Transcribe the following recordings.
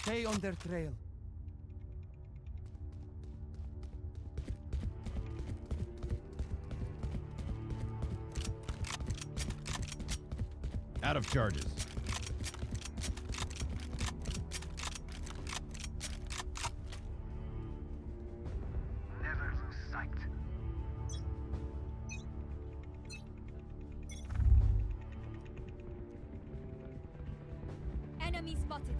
Stay on their trail. Out of charges. Never lose sight. Enemy spotted.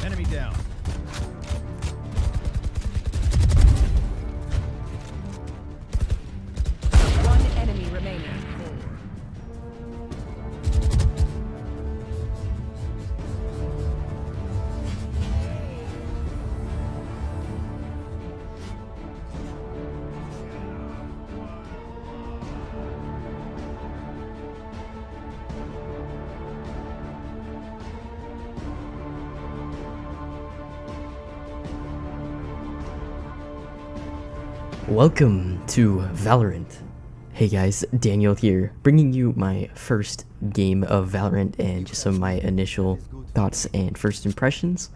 Enemy down. One enemy remaining. Welcome to Valorant. Hey guys, Daniel here, bringing you my first game of Valorant and just some of my initial thoughts and first impressions.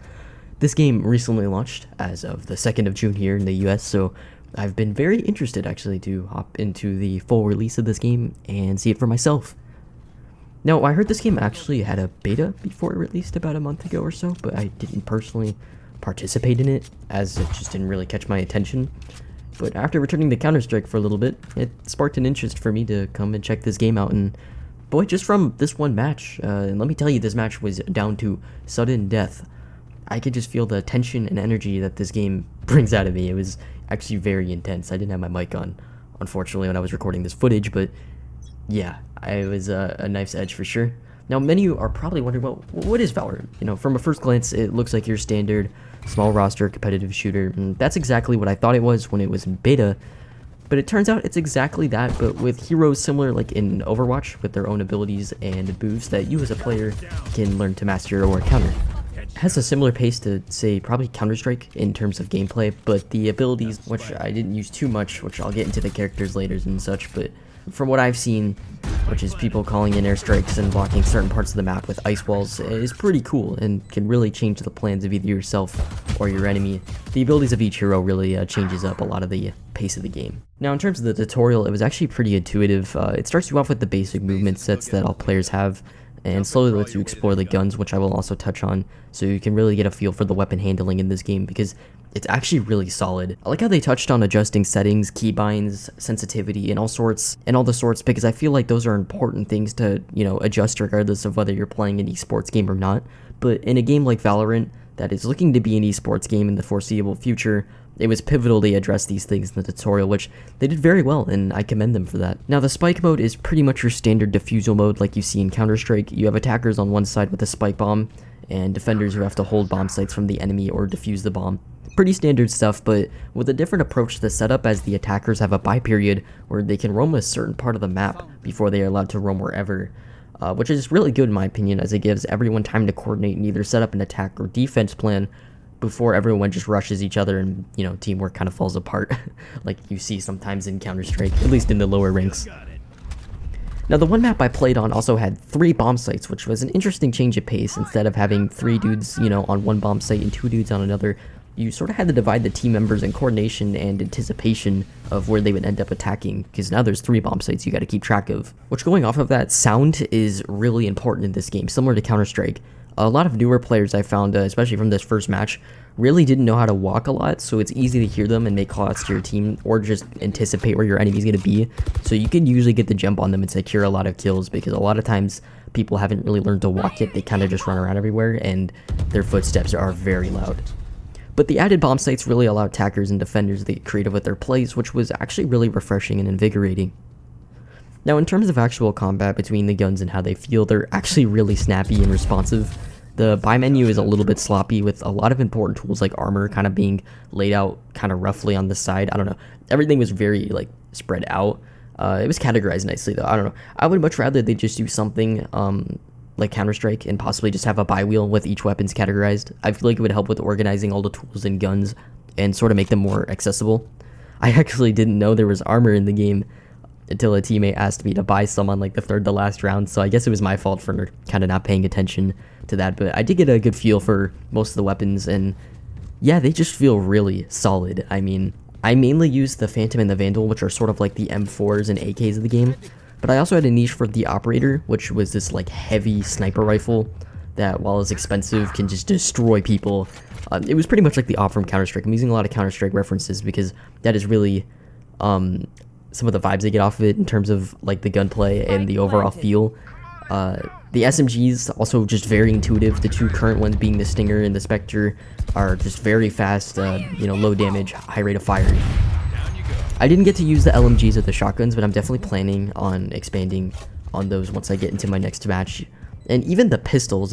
This game recently launched as of the 2nd of June here in the US, so I've been very interested actually to hop into the full release of this game and see it for myself. Now, I heard this game actually had a beta before it released about a month ago or so, but I didn't personally participate in it as it just didn't really catch my attention. But after returning to Counter-Strike for a little bit, it sparked an interest for me to come and check this game out, and boy, just from this one match, and let me tell you, this match was down to sudden death. I could just feel the tension and energy that this game brings out of me. It was actually very intense. I didn't have my mic on, unfortunately, when I was recording this footage, but yeah, it was a knife's edge for sure. Now, many of you are probably wondering, well, what is Valorant? You know, from a first glance, it looks like your standard small roster competitive shooter, and that's exactly what I thought it was when it was in beta, but it turns out it's exactly that, but with heroes similar like in Overwatch, with their own abilities and moves that you as a player can learn to master or counter. It has a similar pace to, say, probably Counter-Strike in terms of gameplay, but the abilities, which I didn't use too much, which I'll get into the characters later and such, but from what I've seen, which is people calling in airstrikes and blocking certain parts of the map with ice walls, is pretty cool and can really change the plans of either yourself or your enemy. The abilities of each hero really changes up a lot of the pace of the game. Now, in terms of the tutorial, it was actually pretty intuitive. It starts you off with the basic movement sets that all players have, and slowly lets you explore the guns, which I will also touch on, so you can really get a feel for the weapon handling in this game, because it's actually really solid. I like how they touched on adjusting settings, keybinds, sensitivity, and all the sorts, because I feel like those are important things to, you know, adjust regardless of whether you're playing an esports game or not. But in a game like Valorant, that is looking to be an esports game in the foreseeable future, it was pivotal they addressed these things in the tutorial, which they did very well, and I commend them for that. Now, the spike mode is pretty much your standard defusal mode like you see in Counter-Strike. You have attackers on one side with a spike bomb, and defenders who have to hold bomb sites from the enemy or defuse the bomb. Pretty standard stuff, but with a different approach to the setup, as the attackers have a buy period where they can roam a certain part of the map before they are allowed to roam wherever, which is really good in my opinion, as it gives everyone time to coordinate and either set up an attack or defense plan before everyone just rushes each other and, you know, teamwork kind of falls apart like you see sometimes in Counter-Strike, at least in the lower ranks. Now, the one map I played on also had 3 bomb sites, which was an interesting change of pace. Instead of having 3 dudes, you know, on one bomb site and 2 dudes on another, you sort of had to divide the team members in coordination and anticipation of where they would end up attacking, because now there's 3 bomb sites you got to keep track of. Which, going off of that, sound is really important in this game, similar to Counter-Strike. A lot of newer players I found, especially from this first match, really didn't know how to walk a lot, so it's easy to hear them and make callouts to your team, or just anticipate where your enemy's going to be. So you can usually get the jump on them and secure a lot of kills, because a lot of times people haven't really learned to walk yet. They kind of just run around everywhere, and their footsteps are very loud. But the added bomb sites really allow attackers and defenders to get creative with their plays, which was actually really refreshing and invigorating. Now, in terms of actual combat between the guns and how they feel, they're actually really snappy and responsive. The buy menu is a little bit sloppy with a lot of important tools like armor kind of being laid out kind of roughly on the side. I don't know. Everything was very like spread out. It was categorized nicely though. I don't know. I would much rather they just do something like Counter-Strike and possibly just have a buy wheel with each weapons categorized. I feel like it would help with organizing all the tools and guns and sort of make them more accessible. I actually didn't know there was armor in the game until a teammate asked me to buy some on like the third to last round, so I guess it was my fault for kind of not paying attention to that, but I did get a good feel for most of the weapons, and yeah, they just feel really solid. I mean, I mainly use the Phantom and the Vandal, which are sort of like the M4s and AKs of the game, but I also had a niche for the Operator, which was this like heavy sniper rifle that, while it's expensive, can just destroy people. It was pretty much like the op from Counter-Strike. I'm using a lot of Counter-Strike references because that is really some of the vibes I get off of it in terms of like the gunplay and the overall feel. The SMGs also just very intuitive. The two current ones being the Stinger and the Spectre are just very fast, low damage, high rate of fire. I didn't get to use the LMGs or the shotguns, but I'm definitely planning on expanding on those once I get into my next match. And even the pistols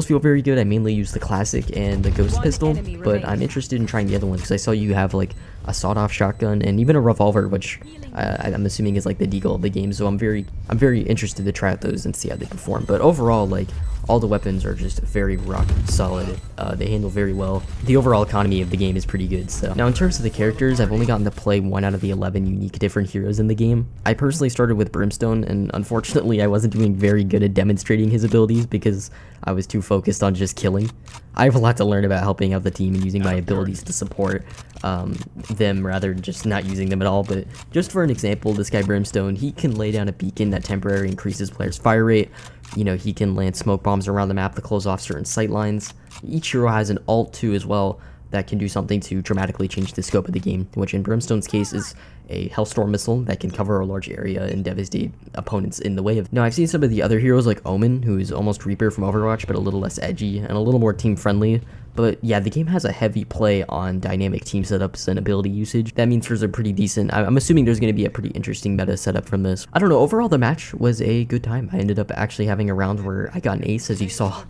feel very good. I mainly use the classic and the ghost pistol, but I'm interested in trying the other ones because I saw you have like a sawed-off shotgun and even a revolver, which I'm assuming is like the deagle of the game. So I'm very interested to try out those and see how they perform. But overall, like, all the weapons are just very rock solid. They handle very well. The overall economy of the game is pretty good. So now in terms of the characters, I've only gotten to play 1 out of the 11 unique different heroes in the game. I personally started with Brimstone, and unfortunately I wasn't doing very good at demonstrating his abilities because I was too focused on just killing. I have a lot to learn about helping out the team and using my abilities to support them rather than just not using them at all. But just for an example, this guy Brimstone, he can lay down a beacon that temporarily increases players' fire rate. You know, he can land smoke bombs around the map to close off certain sight lines. Each hero has an ult too as well that can do something to dramatically change the scope of the game, which in Brimstone's case is a Hellstorm missile that can cover a large area and devastate opponents in the way of. Now, I've seen some of the other heroes like Omen, who is almost Reaper from Overwatch, but a little less edgy and a little more team friendly. But yeah, the game has a heavy play on dynamic team setups and ability usage. That means there's a pretty decent, I'm assuming there's going to be a pretty interesting meta setup from this. I don't know, overall the match was a good time. I ended up actually having a round where I got an ace, as you saw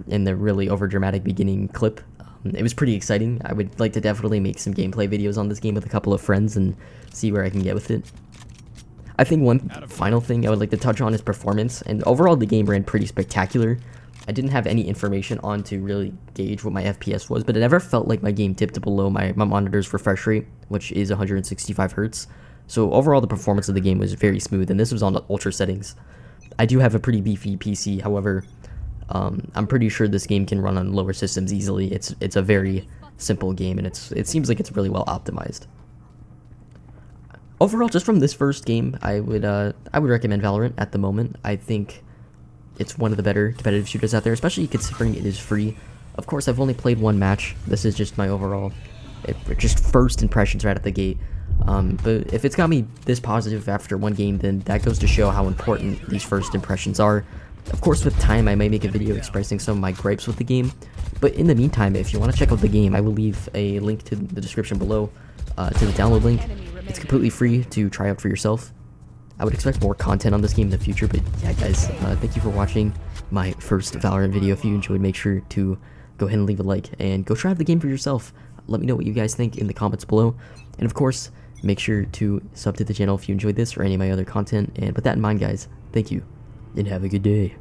in the really overdramatic beginning clip. It was pretty exciting. I would like to definitely make some gameplay videos on this game with a couple of friends and see where I can get with it. I think one final thing I would like to touch on is performance, and overall the game ran pretty spectacular. I didn't have any information on to really gauge what my FPS was, but it never felt like my game dipped below my monitor's refresh rate, which is 165 Hz. So overall the performance of the game was very smooth, and this was on the ultra settings. I do have a pretty beefy PC, however, I'm pretty sure this game can run on lower systems easily. It's a very simple game, and it seems like it's really well optimized. Overall, just from this first game, I would recommend Valorant at the moment. I think it's one of the better competitive shooters out there, especially considering it is free. Of course, I've only played 1 match. This is just my overall, just first impressions right at the gate. But if it's got me this positive after 1 game, then that goes to show how important these first impressions are. Of course, with time, I may make a video expressing some of my gripes with the game, but in the meantime, if you want to check out the game, I will leave a link to the description below, to the download link. It's completely free to try out for yourself. I would expect more content on this game in the future, but yeah, guys, thank you for watching my first Valorant video. If you enjoyed, make sure to go ahead and leave a like, and go try out the game for yourself. Let me know what you guys think in the comments below, and of course, make sure to sub to the channel if you enjoyed this or any of my other content, and with that in mind, guys, thank you, and have a good day.